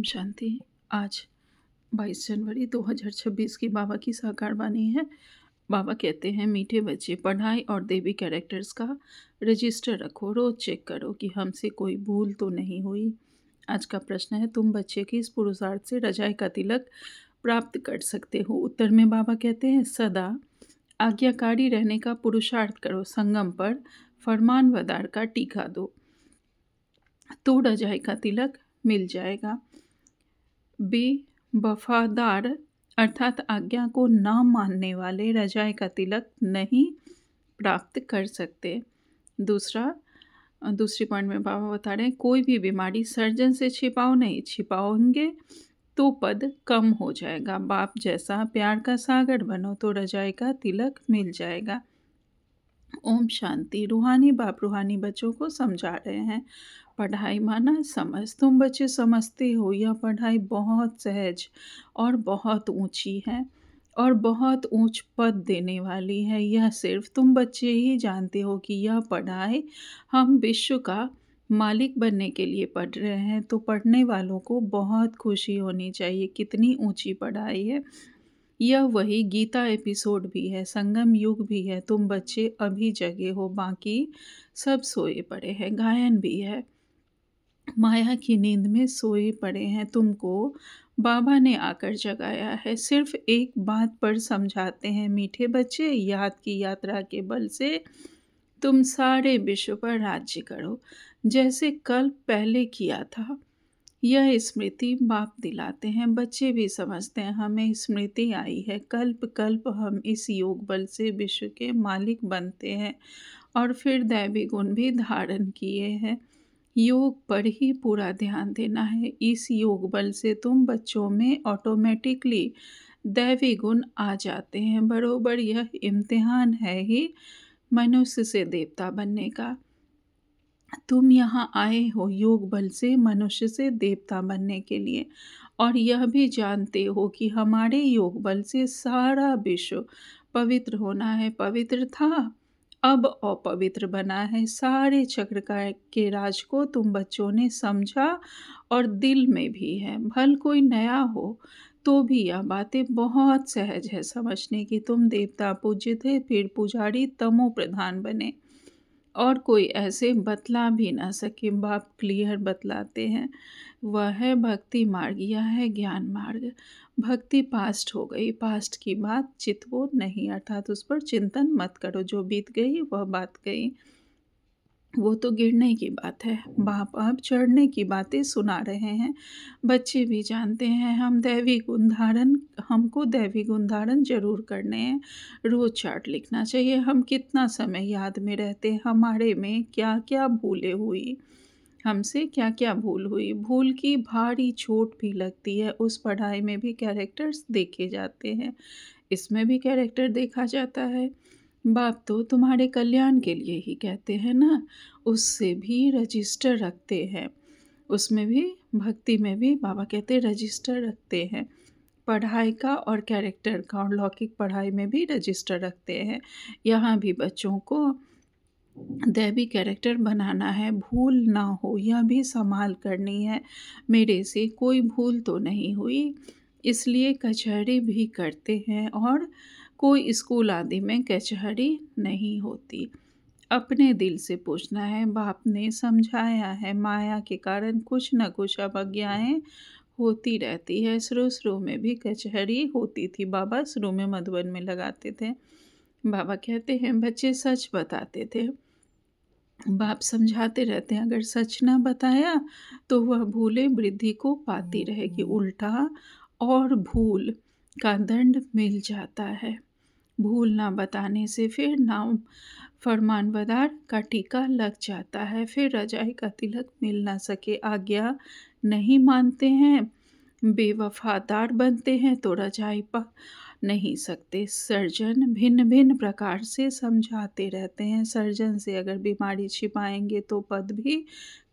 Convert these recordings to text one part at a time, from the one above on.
ओम शांति। आज 22 जनवरी 2026 की बाबा की साकार वाणी है। बाबा कहते हैं, मीठे बच्चे, पढ़ाई और देवी कैरेक्टर्स का रजिस्टर रखो, रोज चेक करो कि हमसे कोई भूल तो नहीं हुई। आज का प्रश्न है, तुम बच्चे के इस पुरुषार्थ से रजाई का तिलक प्राप्त कर सकते हो। उत्तर में बाबा कहते हैं, सदा आज्ञाकारी रहने का पुरुषार्थ करो, संगम पर फरमानवदार का टीका दो तो रजाई का तिलक मिल जाएगा। बेवफादार अर्थात आज्ञा को न मानने वाले रजाई का तिलक नहीं प्राप्त कर सकते। दूसरी पॉइंट में बाबा बता रहे हैं, कोई भी बीमारी सर्जन से छिपाओ नहीं, छिपाओगे तो पद कम हो जाएगा। बाप जैसा प्यार का सागर बनो तो रजाई का तिलक मिल जाएगा। ओम शांति। रूहानी बाप रूहानी बच्चों को समझा रहे हैं, पढ़ाई माना समझ। तुम बच्चे समझते हो यह पढ़ाई बहुत सहज और बहुत ऊंची है और बहुत ऊंच पद देने वाली है। यह सिर्फ तुम बच्चे ही जानते हो कि यह पढ़ाई हम विश्व का मालिक बनने के लिए पढ़ रहे हैं। तो पढ़ने वालों को बहुत खुशी होनी चाहिए। कितनी ऊंची पढ़ाई है। यह वही गीता एपिसोड भी है, संगम युग भी है। तुम बच्चे अभी जगे हो, बाकी सब सोए पड़े हैं। गायन भी है, माया की नींद में सोए पड़े हैं। तुमको बाबा ने आकर जगाया है। सिर्फ एक बात पर समझाते हैं, मीठे बच्चे, याद की यात्रा के बल से तुम सारे विश्व पर राज्य करो, जैसे कल पहले किया था। यह स्मृति बाप दिलाते हैं। बच्चे भी समझते हैं, हमें स्मृति आई है, कल्प कल्प हम इस योग बल से विश्व के मालिक बनते हैं और फिर दैवी गुण भी धारण किए हैं। योग पर ही पूरा ध्यान देना है। इस योग बल से तुम बच्चों में ऑटोमेटिकली दैवी गुण आ जाते हैं। बरोबर यह इम्तिहान है ही मनुष्य से देवता बनने का। तुम यहाँ आए हो योग बल से मनुष्य से देवता बनने के लिए, और यह भी जानते हो कि हमारे योग बल से सारा विश्व पवित्र होना है। पवित्र था, अब अपवित्र बना है। सारे चक्र का के राज को तुम बच्चों ने समझा और दिल में भी है। भल कोई नया हो तो भी यह बातें बहुत सहज है समझने की। तुम देवता पूज्य थे, फिर पुजारी तमो प्रधान बने और कोई ऐसे बतला भी ना सके। बाप क्लियर बतलाते हैं, वह है भक्ति मार्ग, यह है ज्ञान मार्ग। भक्ति पास्ट हो गई, पास्ट की बात चितवो नहीं, अर्थात उस पर चिंतन मत करो। जो बीत गई वह बात गई, वो तो गिरने की बात है। बाप अब चढ़ने की बातें सुना रहे हैं। बच्चे भी जानते हैं, हमको दैवी गुण धारण जरूर करने हैं। रोज चार्ट लिखना चाहिए, हम कितना समय याद में रहते, हमारे में क्या क्या भूलें हुई, हमसे क्या क्या भूल हुई। भूल की भारी चोट भी लगती है। उस पढ़ाई में भी कैरेक्टर्स देखे जाते हैं, इसमें भी कैरेक्टर देखा जाता है। बाप तो तुम्हारे कल्याण के लिए ही कहते हैं ना, उससे भी रजिस्टर रखते हैं। उसमें भी, भक्ति में भी बाबा कहते हैं रजिस्टर रखते हैं, पढ़ाई का और कैरेक्टर का। और लौकिक पढ़ाई में भी रजिस्टर रखते हैं। यहाँ भी बच्चों को दैवी कैरेक्टर बनाना है, भूल ना हो यह भी संभाल करनी है। मेरे से कोई भूल तो नहीं हुई, इसलिए कचहरी भी करते हैं, और कोई स्कूल आदि में कचहरी नहीं होती। अपने दिल से पूछना है। बाप ने समझाया है, माया के कारण कुछ न कुछ अवज्ञाएं होती रहती है। शुरू शुरू में भी कचहरी होती थी। बाबा शुरू में मधुबन में लगाते थे। बाबा कहते हैं, बच्चे सच बताते थे। बाप समझाते रहते हैं, अगर सच ना बताया तो वह भूले वृद्धि को पाती रहेगी, उल्टा और भूल का दंड मिल जाता है। भूल ना बताने से फिर नाम फरमानबरदार का टीका लग जाता है, फिर रजाई का तिलक मिल ना सके। आज्ञा नहीं मानते हैं, बेवफादार बनते हैं तो रजाई पा नहीं सकते। सर्जन भिन्न भिन्न प्रकार से समझाते रहते हैं। सर्जन से अगर बीमारी छिपाएंगे तो पद भी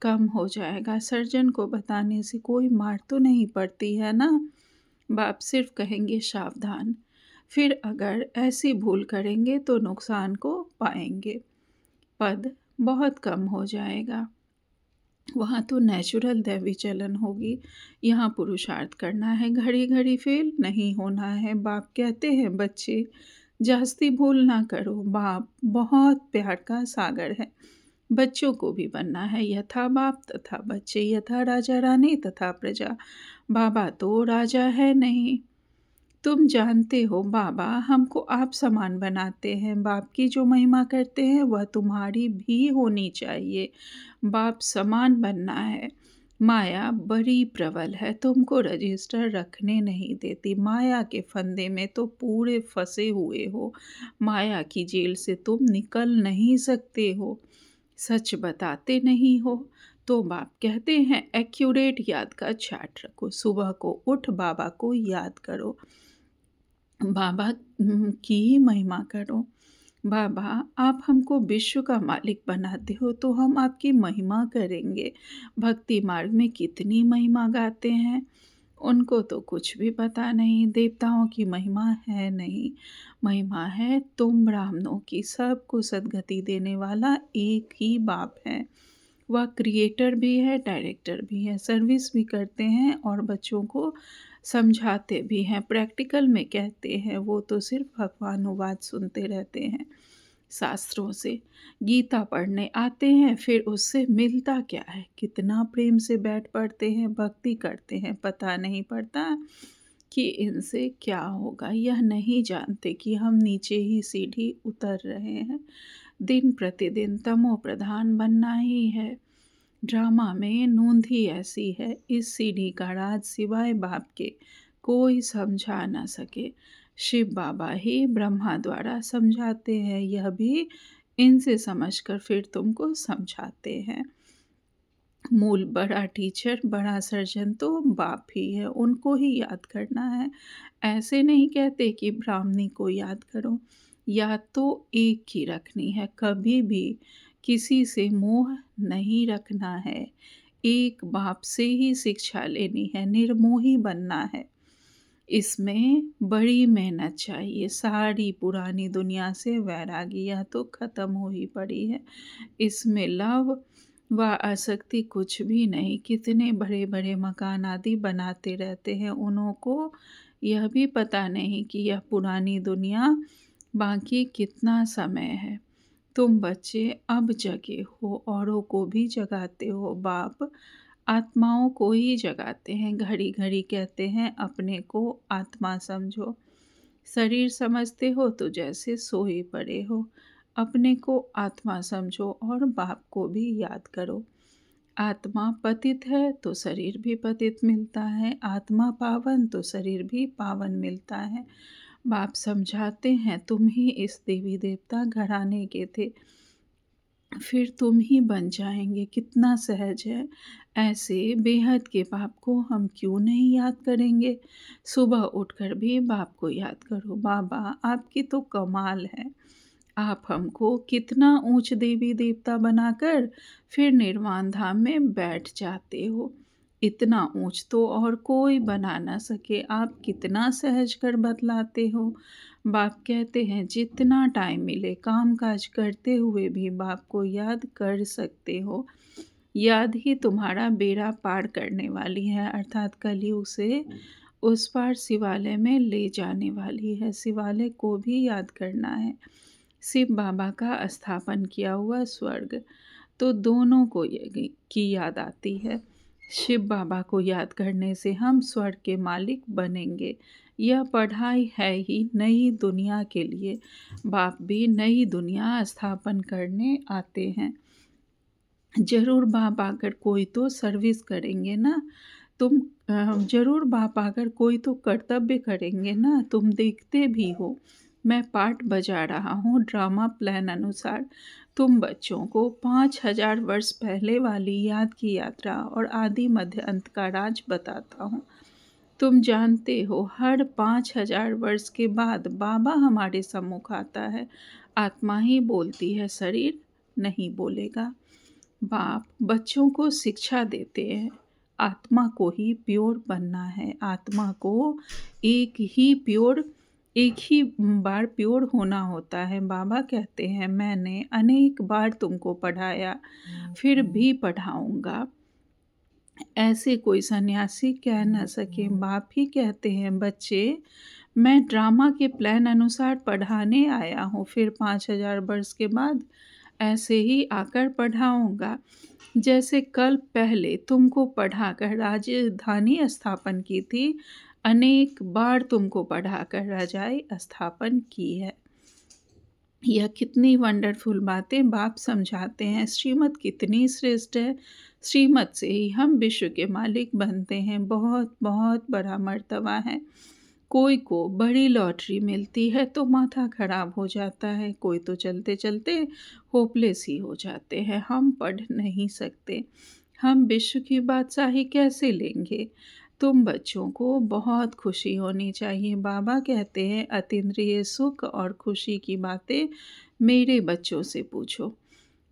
कम हो जाएगा। सर्जन को बताने से कोई मार तो नहीं पड़ती है ना। बाप सिर्फ कहेंगे सावधान, फिर अगर ऐसी भूल करेंगे तो नुकसान को पाएंगे, पद बहुत कम हो जाएगा। वहाँ तो नेचुरल दैवी चलन होगी। यहाँ पुरुषार्थ करना है, घड़ी घड़ी फेल नहीं होना है। बाप कहते हैं बच्चे जास्ती भूल ना करो। बाप बहुत प्यार का सागर है। बच्चों को भी बनना है यथा बाप तथा बच्चे, यथा राजा रानी तथा प्रजा। बाबा तो राजा है नहीं। तुम जानते हो बाबा हमको आप समान बनाते हैं। बाप की जो महिमा करते हैं वह तुम्हारी भी होनी चाहिए। बाप समान बनना है। माया बड़ी प्रबल है, तुमको रजिस्टर रखने नहीं देती। माया के फंदे में तो पूरे फंसे हुए हो। माया की जेल से तुम निकल नहीं सकते हो। सच बताते नहीं हो। तो बाप कहते हैं एक्यूरेट याद का चार्ट रखो। सुबह को उठ बाबा को याद करो। बाबा की ही महिमा करो। बाबा आप हमको विश्व का मालिक बनाते हो तो हम आपकी महिमा करेंगे। भक्ति मार्ग में कितनी महिमा गाते हैं, उनको तो कुछ भी पता नहीं। देवताओं की महिमा है नहीं, महिमा है तुम ब्राह्मणों की। सबको सद्गति देने वाला एक ही बाप है। वह क्रिएटर भी है, डायरेक्टर भी है। सर्विस भी करते हैं और बच्चों को समझाते भी हैं। प्रैक्टिकल में कहते हैं, वो तो सिर्फ भगवानुवाद सुनते रहते हैं शास्त्रों से। गीता पढ़ने आते हैं, फिर उससे मिलता क्या है। कितना प्रेम से बैठ पढ़ते हैं, भक्ति करते हैं, पता नहीं पड़ता कि इनसे क्या होगा। यह नहीं जानते कि हम नीचे ही सीढ़ी उतर रहे हैं। दिन प्रतिदिन तमो प्रधान बनना ही है। ड्रामा में नूंद ही ऐसी है। इस सीढ़ी का राज सिवाय बाप के कोई समझा न सके। शिव बाबा ही ब्रह्मा द्वारा समझाते हैं, यह भी इनसे समझकर फिर तुमको समझाते हैं। मूल बड़ा टीचर, बड़ा सर्जन तो बाप ही है, उनको ही याद करना है। ऐसे नहीं कहते कि ब्राह्मणी को याद करो। याद तो एक ही रखनी है, कभी भी किसी से मोह नहीं रखना है। एक बाप से ही शिक्षा लेनी है, निर्मोही बनना है। इसमें बड़ी मेहनत चाहिए। सारी पुरानी दुनिया से वैरागी यह तो ख़त्म हो ही पड़ी है। इसमें लव व आसक्ति कुछ भी नहीं। कितने बड़े बड़े मकान आदि बनाते रहते हैं, उन्हों को यह भी पता नहीं कि यह पुरानी दुनिया बाकी कितना समय है। तुम बच्चे अब जगे हो, औरों को भी जगाते हो। बाप आत्माओं को ही जगाते हैं। घड़ी घड़ी कहते हैं अपने को आत्मा समझो। शरीर समझते हो तो जैसे सोए पड़े हो। अपने को आत्मा समझो और बाप को भी याद करो। आत्मा पतित है तो शरीर भी पतित मिलता है। आत्मा पावन तो शरीर भी पावन मिलता है। बाप समझाते हैं तुम ही इस देवी देवता घराने के थे, फिर तुम ही बन जाएंगे। कितना सहज है। ऐसे बेहद के बाप को हम क्यों नहीं याद करेंगे। सुबह उठकर भी बाप को याद करो। बाबा आपकी तो कमाल है। आप हमको कितना ऊंच देवी देवता बनाकर फिर निर्वाण धाम में बैठ जाते हो। इतना ऊंच तो और कोई बना ना सके। आप कितना सहज कर बतलाते हो। बाप कहते हैं जितना टाइम मिले काम काज करते हुए भी बाप को याद कर सकते हो। याद ही तुम्हारा बेड़ा पार करने वाली है, अर्थात कलयुग से उस पार शिवालय में ले जाने वाली है। शिवालय को भी याद करना है। शिव बाबा का स्थापन किया हुआ स्वर्ग, तो दोनों को की याद आती है। शिव बाबा को याद करने से हम स्वर्ग के मालिक बनेंगे। यह पढ़ाई है ही नई दुनिया के लिए। बाप भी नई दुनिया स्थापन करने आते हैं। जरूर बाप आकर कोई तो सर्विस करेंगे ना। तुम जरूर बाप आकर कोई तो कर्तव्य करेंगे ना। तुम देखते भी हो मैं पार्ट बजा रहा हूँ ड्रामा प्लान अनुसार। तुम बच्चों को 5000 वर्ष पहले वाली याद की यात्रा और आदि मध्य अंत का राज बताता हूँ। तुम जानते हो हर 5000 वर्ष के बाद बाबा हमारे सम्मुख आता है। आत्मा ही बोलती है, शरीर नहीं बोलेगा। बाप बच्चों को शिक्षा देते हैं। आत्मा को ही प्योर बनना है। आत्मा को एक ही प्योर एक ही बार प्योर होना होता है। बाबा कहते हैं, मैंने अनेक बार तुमको पढ़ाया, फिर भी पढ़ाऊँगा। ऐसे कोई सन्यासी कह न सके। बाप ही कहते हैं, बच्चे मैं ड्रामा के प्लान अनुसार पढ़ाने आया हूँ, फिर 5000 वर्ष के बाद ऐसे ही आकर पढ़ाऊँगा। जैसे कल पहले तुमको पढ़ाकर राजधानी स्थापन की थी, अनेक बार तुमको पढ़ाकर रजाई स्थापन की है। यह कितनी वंडरफुल बातें बाप समझाते हैं। श्रीमत कितनी श्रेष्ठ है। श्रीमत से ही हम विश्व के मालिक बनते हैं। बहुत बहुत बड़ा मर्तबा है। कोई को बड़ी लॉटरी मिलती है तो माथा खराब हो जाता है, कोई तो चलते चलते होपलेस ही हो जाते हैं। हम पढ़ नहीं सकते, हम विश्व की बादशाही कैसे लेंगे? तुम बच्चों को बहुत खुशी होनी चाहिए। बाबा कहते हैं, अतीन्द्रिय सुख और खुशी की बातें मेरे बच्चों से पूछो।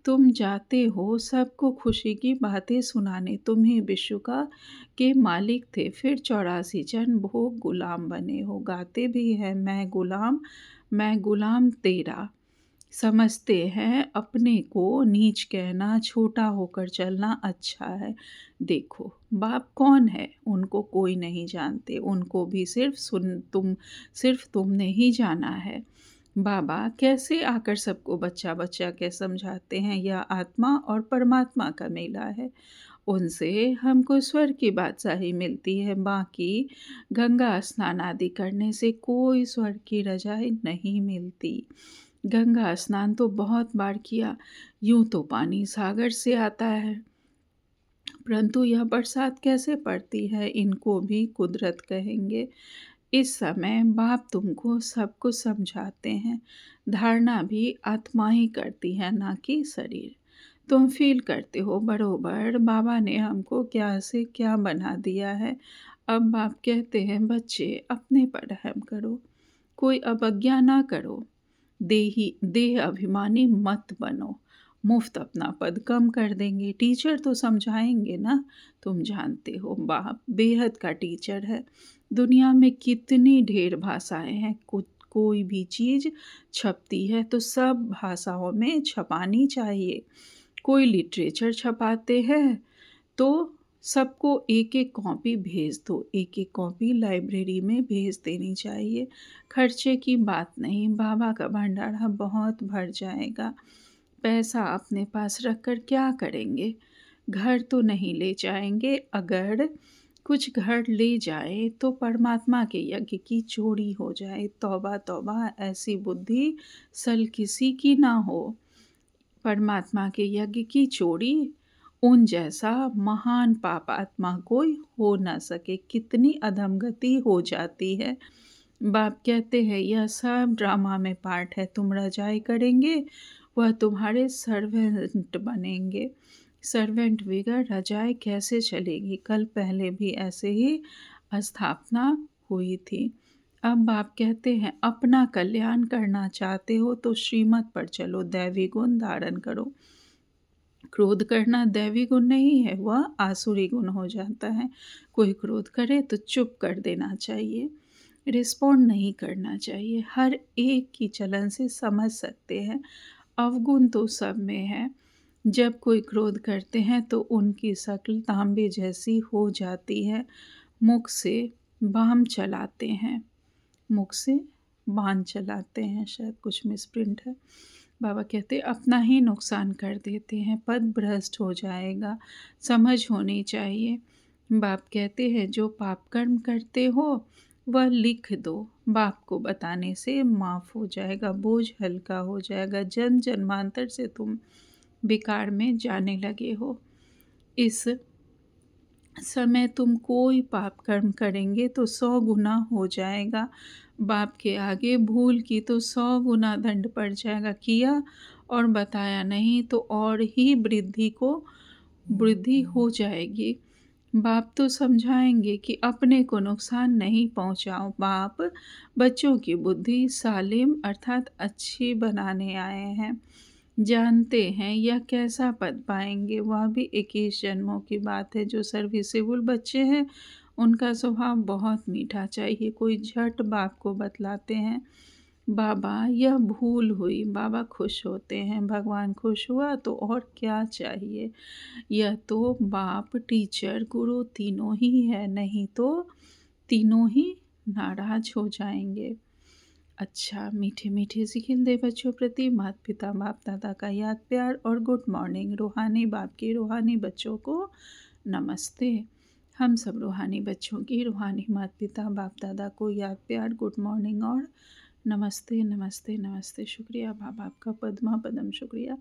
तुम जाते हो सबको खुशी की बातें सुनाने। तुम्हें विश्व का के मालिक थे, फिर 84 जन भोग गुलाम बने हो। गाते भी हैं, मैं गुलाम तेरा। समझते हैं अपने को नीच कहना, छोटा होकर चलना अच्छा है। देखो बाप कौन है, उनको कोई नहीं जानते, उनको भी सिर्फ तुमने ही जाना है। बाबा कैसे आकर सबको बच्चा बच्चा के समझाते हैं। यह आत्मा और परमात्मा का मेला है। उनसे हमको स्वर्ग की बादशाही मिलती है। बाकी गंगा स्नान आदि करने से कोई स्वर्ग की रजाई नहीं मिलती। गंगा स्नान तो बहुत बार किया, यूं तो पानी सागर से आता है, परंतु यह बरसात कैसे पड़ती है, इनको भी कुदरत कहेंगे। इस समय बाप तुमको सब कुछ समझाते हैं। धारणा भी आत्मा ही करती है, ना कि शरीर। तुम फील करते हो बरोबर बाबा ने हमको क्या से क्या बना दिया है। अब बाप कहते हैं, बच्चे अपने पर रहम करो, कोई अवज्ञा ना करो, देह अभिमानी मत बनो। मुफ्त अपना पद कम कर देंगे, टीचर तो समझाएंगे ना। तुम जानते हो बाप बेहद का टीचर है। दुनिया में कितनी ढेर भाषाएं हैं, कोई भी चीज़ छपती है तो सब भाषाओं में छपानी चाहिए। कोई लिटरेचर छपाते हैं तो सबको एक एक कॉपी भेज दो, एक एक कॉपी लाइब्रेरी में भेज देनी चाहिए। खर्चे की बात नहीं, बाबा का भंडारा बहुत भर जाएगा। पैसा अपने पास रखकर क्या करेंगे? घर तो नहीं ले जाएंगे। अगर कुछ घर ले जाए तो परमात्मा के यज्ञ की चोरी हो जाए। तौबा तौबा, ऐसी बुद्धि सल किसी की ना हो। परमात्मा के यज्ञ की चोरी, उन जैसा महान पापात्मा कोई हो न सके। कितनी अधमगति हो जाती है। बाप कहते हैं, यह सब ड्रामा में पार्ट है। तुम रजाई करेंगे, वह तुम्हारे सर्वेंट बनेंगे। सर्वेंट बगैर रजाई कैसे चलेगी? कल पहले भी ऐसे ही स्थापना हुई थी। अब बाप कहते हैं, अपना कल्याण करना चाहते हो तो श्रीमत पर चलो, दैवी गुण धारण करो। क्रोध करना दैवी गुण नहीं है, वह आसुरी गुण हो जाता है। कोई क्रोध करे तो चुप कर देना चाहिए, रिस्पॉन्ड नहीं करना चाहिए। हर एक की चलन से समझ सकते हैं, अवगुण तो सब में है। जब कोई क्रोध करते हैं तो उनकी शक्ल तांबे जैसी हो जाती है। मुख से बाम चलाते हैं, मुख से बाण चलाते हैं, शायद कुछ मिसप्रिंट है। बाबा कहते अपना ही नुकसान कर देते हैं, पद भ्रष्ट हो जाएगा, समझ होनी चाहिए। बाप कहते हैं, जो पाप कर्म करते हो वह लिख दो, बाप को बताने से माफ़ हो जाएगा, बोझ हल्का हो जाएगा। जन्म जन्मांतर से तुम बेकार में जाने लगे हो। इस समय तुम कोई पाप कर्म करेंगे तो 100 गुना हो जाएगा। बाप के आगे भूल की तो 100 गुना दंड पड़ जाएगा। किया और बताया नहीं तो और ही वृद्धि हो जाएगी। बाप तो समझाएंगे कि अपने को नुकसान नहीं पहुंचाओ। बाप बच्चों की बुद्धि सालिम अर्थात अच्छी बनाने आए हैं। जानते हैं यह कैसा पद पाएंगे, वह भी 21 जन्मों की बात है। जो सर्विसेबल बच्चे हैं उनका स्वभाव बहुत मीठा चाहिए। कोई झट बाप को बतलाते हैं, बाबा यह भूल हुई, बाबा खुश होते हैं। भगवान खुश हुआ तो और क्या चाहिए। यह तो बाप, टीचर, गुरु तीनों ही है, नहीं तो तीनों ही नाराज हो जाएंगे। अच्छा, मीठे मीठे सी खिलते बच्चों प्रति माता पिता बाप दादा का याद प्यार और गुड मॉर्निंग। रूहानी बाप के रूहानी बच्चों को नमस्ते। हम सब रूहानी बच्चों की रूहानी माता पिता बाप दादा को याद प्यार, गुड मॉर्निंग और नमस्ते नमस्ते नमस्ते। शुक्रिया बाबा, आपका पद्मा पदम शुक्रिया।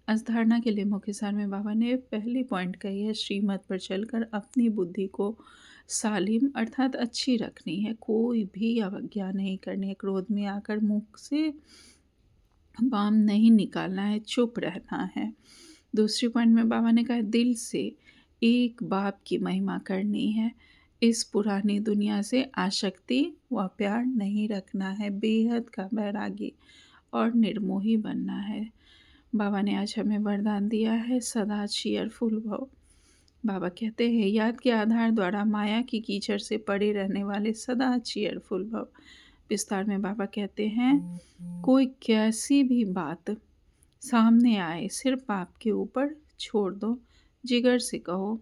आज धारणा के लिए मुख्य सार में बाबा ने पहली पॉइंट कही है, श्रीमत पर चलकर अपनी बुद्धि को सालिम अर्थात अच्छी रखनी है, कोई भी अवज्ञा नहीं करनी है, क्रोध में आकर मुख से बाम नहीं निकालना है, चुप रहना है। दूसरी पॉइंट में बाबा ने कहा, दिल से एक बाप की महिमा करनी है, इस पुरानी दुनिया से आसक्ति व प्यार नहीं रखना है, बेहद का बैरागी और निर्मोही बनना है। बाबा ने आज हमें वरदान दिया है, सदा चीयरफुल भव। बाबा कहते हैं, याद के आधार द्वारा माया की कीचड़ से पड़े रहने वाले सदा चीयरफुल भव। विस्तार में बाबा कहते हैं, कोई कैसी भी बात सामने आए, सिर्फ बाप के ऊपर छोड़ दो, जिगर से कहो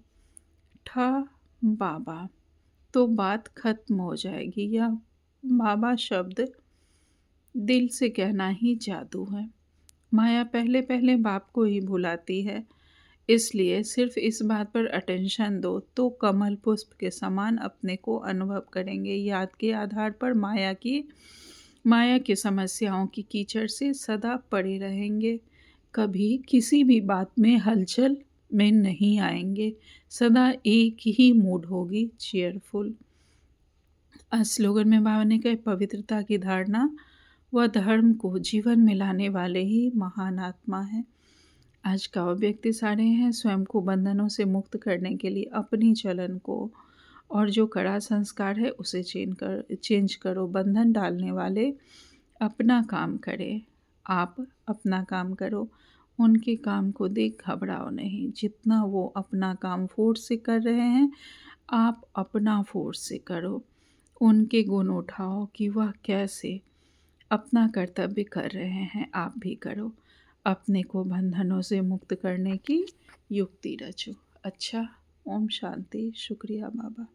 ठा बाबा, तो बात खत्म हो जाएगी। यह बाबा शब्द दिल से कहना ही जादू है। माया पहले पहले बाप को ही भुलाती है, इसलिए सिर्फ इस बात पर अटेंशन दो तो कमल पुष्प के समान अपने को अनुभव करेंगे। याद के आधार पर माया की समस्याओं की कीचड़ से सदा पड़े रहेंगे, कभी किसी भी बात में हलचल में नहीं आएंगे, सदा एक ही मूड होगी, चीयरफुल। स्लोगन में बाबा ने कहा, पवित्रता की धारणा व धर्म को जीवन में लाने वाले ही महान आत्मा है। आज का व्यक्ति सारे हैं, स्वयं को बंधनों से मुक्त करने के लिए अपनी चलन को और जो कड़ा संस्कार है उसे चेंज करो। बंधन डालने वाले अपना काम करें, आप अपना काम करो, उनके काम को देख घबराओ नहीं। जितना वो अपना काम फोर्स से कर रहे हैं, आप अपना फोर्स से करो। उनके गुण उठाओ कि वह कैसे अपना कर्तव्य कर रहे हैं, आप भी करो। अपने को बंधनों से मुक्त करने की युक्ति रचो। अच्छा, ओम शांति। शुक्रिया बाबा।